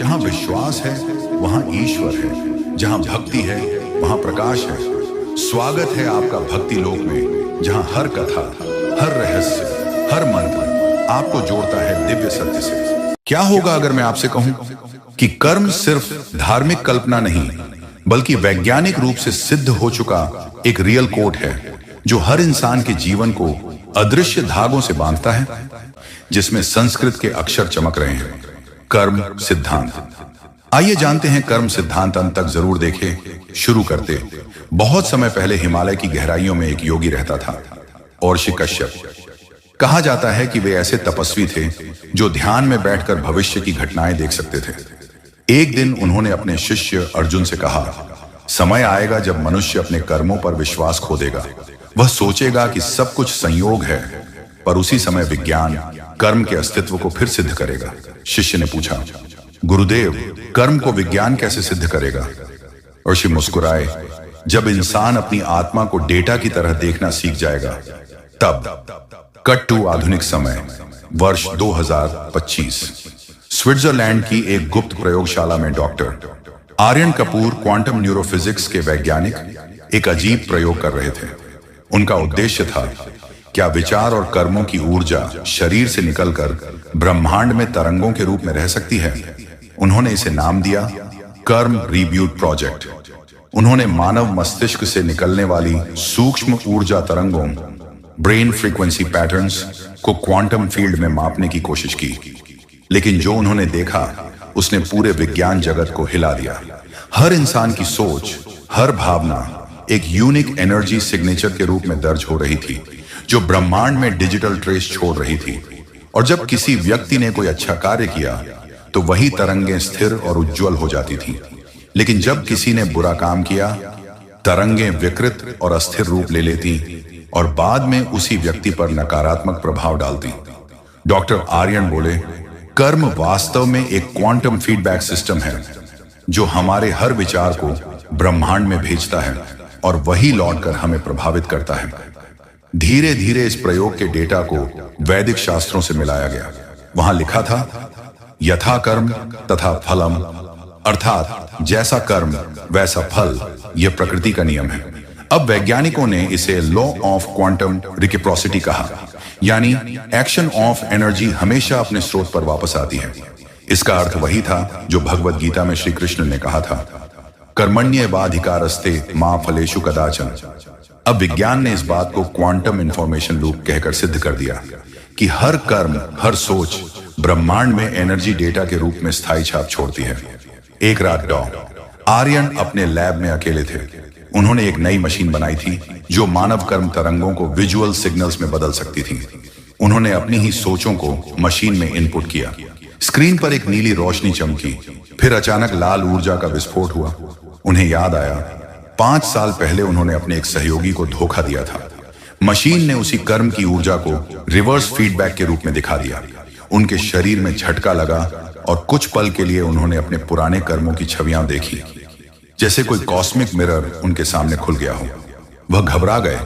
जहां विश्वास है वहां ईश्वर है, जहां भक्ति है वहां प्रकाश है। स्वागत है आपका भक्ति लोक में, जहां हर कथा, हर रहस्य, हर मंत्र आपको जोड़ता है दिव्य सत्य से। क्या होगा अगर मैं आपसे कहूं कि कर्म सिर्फ धार्मिक कल्पना नहीं, बल्कि वैज्ञानिक रूप से सिद्ध हो चुका एक रियल कोड है जो हर इंसान के जीवन को अदृश्य धागों से बांधता है, जिसमें संस्कृत के अक्षर चमक रहे हैं। कर्म सिद्धांत। आइए जानते हैं कर्म सिद्धांत। अंत तक जरूर देखें। शुरू करते। बहुत समय पहले हिमालय की गहराइयों में एक योगी रहता था, महर्षि कश्यप। कहा जाता है कि वे ऐसे तपस्वी थे जो ध्यान में बैठकर भविष्य की घटनाएं देख सकते थे। एक दिन उन्होंने अपने शिष्य अर्जुन से कहा, समय आएगा जब मनुष्य अपने कर्मों पर विश्वास खो देगा। वह सोचेगा कि सब कुछ संयोग है, पर उसी समय विज्ञान कर्म के अस्तित्व को फिर सिद्ध करेगा। शिष्य ने पूछा, गुरुदेव, कर्म को विज्ञान कैसे सिद्ध करेगा? ऋषि मुस्कुराए, जब इंसान अपनी आत्मा को डेटा की तरह देखना सीख जाएगा तब। कट टू आधुनिक समय, वर्ष 2025। स्विट्जरलैंड की एक गुप्त प्रयोगशाला में डॉक्टर आर्यन कपूर, क्वांटम न्यूरोफिजिक्स के वैज्ञानिक, एक अजीब प्रयोग कर रहे थे। उनका उद्देश्य था, क्या विचार और कर्मों की ऊर्जा शरीर से निकलकर ब्रह्मांड में तरंगों के रूप में रह सकती है? उन्होंने इसे नाम दिया कर्म रिब्यूट प्रोजेक्ट। उन्होंने मानव मस्तिष्क से निकलने वाली सूक्ष्म ऊर्जा तरंगों, ब्रेन फ्रीक्वेंसी पैटर्न्स को क्वांटम फील्ड में मापने की कोशिश की। लेकिन जो उन्होंने देखा उसने पूरे विज्ञान जगत को हिला दिया। हर इंसान की सोच, हर भावना एक यूनिक एनर्जी सिग्नेचर के रूप में दर्ज हो रही थी, जो ब्रह्मांड में डिजिटल ट्रेस छोड़ रही थी। और जब किसी व्यक्ति ने कोई अच्छा कार्य किया तो वही तरंगें स्थिर और उज्जवल हो जाती थी। लेकिन जब किसी ने बुरा काम किया, तरंगें विकृत और अस्थिर रूप ले लेती और बाद में उसी व्यक्ति पर नकारात्मक प्रभाव डालती। डॉक्टर आर्यन बोले, कर्म वास्तव में एक क्वांटम फीडबैक सिस्टम है जो हमारे हर विचार को ब्रह्मांड में भेजता है और वही लौटकर हमें प्रभावित करता है। धीरे धीरे इस प्रयोग के डेटा को वैदिक शास्त्रों से मिलाया गया। वहां लिखा था, यथा कर्म तथा फलम, अर्थात जैसा कर्म वैसा फल। यह प्रकृति का नियम है। अब वैज्ञानिकों ने इसे लॉ ऑफ क्वांटम रिसिप्रोसिटी कहा, यानी एक्शन ऑफ एनर्जी हमेशा अपने स्रोत पर वापस आती है। इसका अर्थ वही था जो भगवद गीता में श्री कृष्ण ने कहा था, कर्मण्येवाधिकारस्ते मा फलेषु कदाचन। अब विज्ञान ने इस बात को क्वांटम इंफॉर्मेशन लूप कहकर सिद्ध कर दिया कि हर कर्म, हर सोच ब्रह्मांड में एनर्जी डेटा के रूप में स्थायी छाप छोड़ती है। एक रात आर्यन अपने लैब में अकेले थे। उन्होंने एक नई मशीन बनाई थी जो मानव कर्म तरंगों को विजुअल सिग्नल्स में बदल सकती थी। उन्होंने अपनी ही सोचों को मशीन में इनपुट किया। स्क्रीन पर एक नीली रोशनी चमकी, फिर अचानक लाल ऊर्जा का विस्फोट हुआ। उन्हें याद आया, 5 साल पहले उन्होंने अपने एक सहयोगी को धोखा दिया था। मशीन ने उसी कर्म की ऊर्जा को रिवर्स फीडबैक के रूप में दिखा दिया। उनके शरीर में झटका लगा और कुछ पल के लिए उन्होंने अपने पुराने कर्मों की छवियां देखी, जैसे कोई कॉस्मिक मिरर उनके सामने खुल गया हो। वह घबरा गए,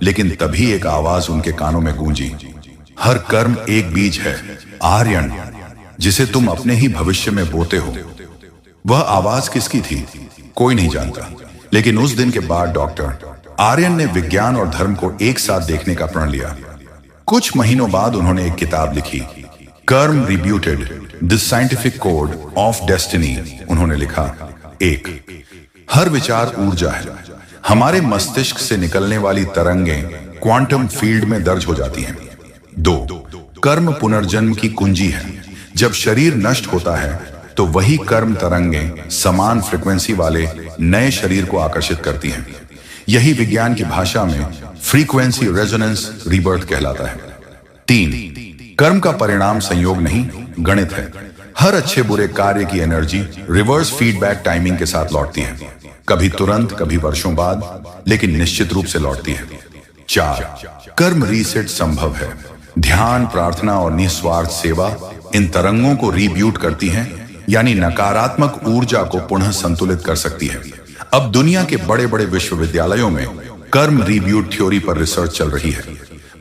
लेकिन तभी एक आवाज उनके कानों में गूंजी, हर कर्म एक बीज है आर्यन, जिसे तुम अपने ही भविष्य में बोते हो। वह आवाज किसकी थी? कोई नहीं जानता। लेकिन उस दिन के बाद डॉक्टर आर्यन ने विज्ञान और धर्म को एक साथ देखने का प्रण लिया। कुछ महीनों बाद उन्होंने एक किताब लिखी, Karma rebooted, the scientific code of destiny. उन्होंने लिखा, 1, हर विचार ऊर्जा है। हमारे मस्तिष्क से निकलने वाली तरंगें क्वांटम फील्ड में दर्ज हो जाती हैं। 2, कर्म पुनर्जन्म की कुंजी है। जब शरीर नष्ट होता है तो वही कर्म तरंगें समान फ्रीक्वेंसी वाले नए शरीर को आकर्षित करती हैं। यही विज्ञान की भाषा में फ्रीक्वेंसी रेजोनेंस रीबर्थ कहलाता है। 3, कर्म का परिणाम संयोग नहीं, गणित है। हर अच्छे बुरे कार्य की एनर्जी रिवर्स फीडबैक टाइमिंग के साथ लौटती है, कभी तुरंत, कभी वर्षों बाद, लेकिन निश्चित रूप से लौटती है। 4, कर्म रीसेट संभव है। ध्यान, प्रार्थना और निस्वार्थ सेवा इन तरंगों को रीब्यूट करती हैं, यानी नकारात्मक ऊर्जा को पुनः संतुलित कर सकती है। अब दुनिया के बड़े बड़े विश्वविद्यालयों में कर्म रीब्यूट थ्योरी पर रिसर्च चल रही है।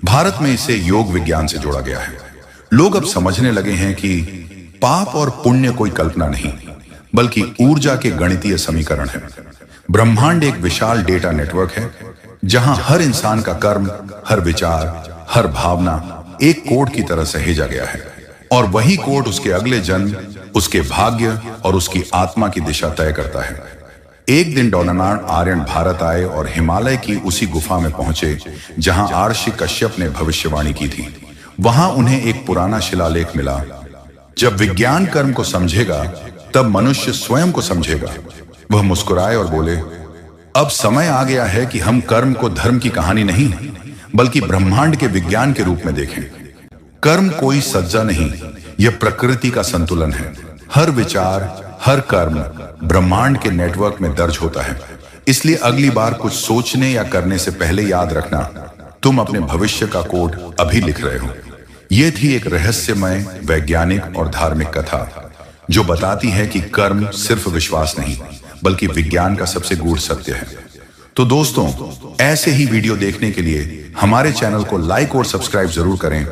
भारत में इसे योग विज्ञान से जोड़ा गया है। लोग अब समझने लगे हैं कि पाप और पुण्य कोई कल्पना नहीं, बल्कि ऊर्जा के गणितीय समीकरण है। ब्रह्मांड एक विशाल डेटा नेटवर्क है, जहां हर इंसान का कर्म, हर विचार, हर भावना एक कोड की तरह सहेजा गया है, और वही कोड उसके अगले जन्म, उसके भाग्य और उसकी आत्मा की दिशा तय करता है। एक दिन डोनानार्ड आर्यन भारत आए और हिमालय की उसी गुफा में पहुंचे जहां आर्षि कश्यप ने भविष्यवाणी की थी। वहां उन्हें एक पुराना शिलालेख मिला। जब विज्ञान कर्म को समझेगा, तब मनुष्य स्वयं को समझेगा। वह मुस्कुराए और बोले, अब समय आ गया है कि हम कर्म को धर्म की कहानी नहीं, बल्कि ब्रह्मांड के विज्ञान के रूप में देखें। कर्म कोई सज्जा नहीं, यह प्रकृति का संतुलन है। हर विचार, हर कर्म ब्रह्मांड के नेटवर्क में दर्ज होता है। इसलिए अगली बार कुछ सोचने या करने से पहले याद रखना, तुम अपने भविष्य का कोड अभी लिख रहे हो। यह थी एक रहस्यमय, वैज्ञानिक और धार्मिक कथा, जो बताती है कि कर्म सिर्फ विश्वास नहीं, बल्कि विज्ञान का सबसे गूढ़ सत्य है। तो दोस्तों, ऐसे ही वीडियो देखने के लिए हमारे चैनल को लाइक और सब्सक्राइब जरूर करें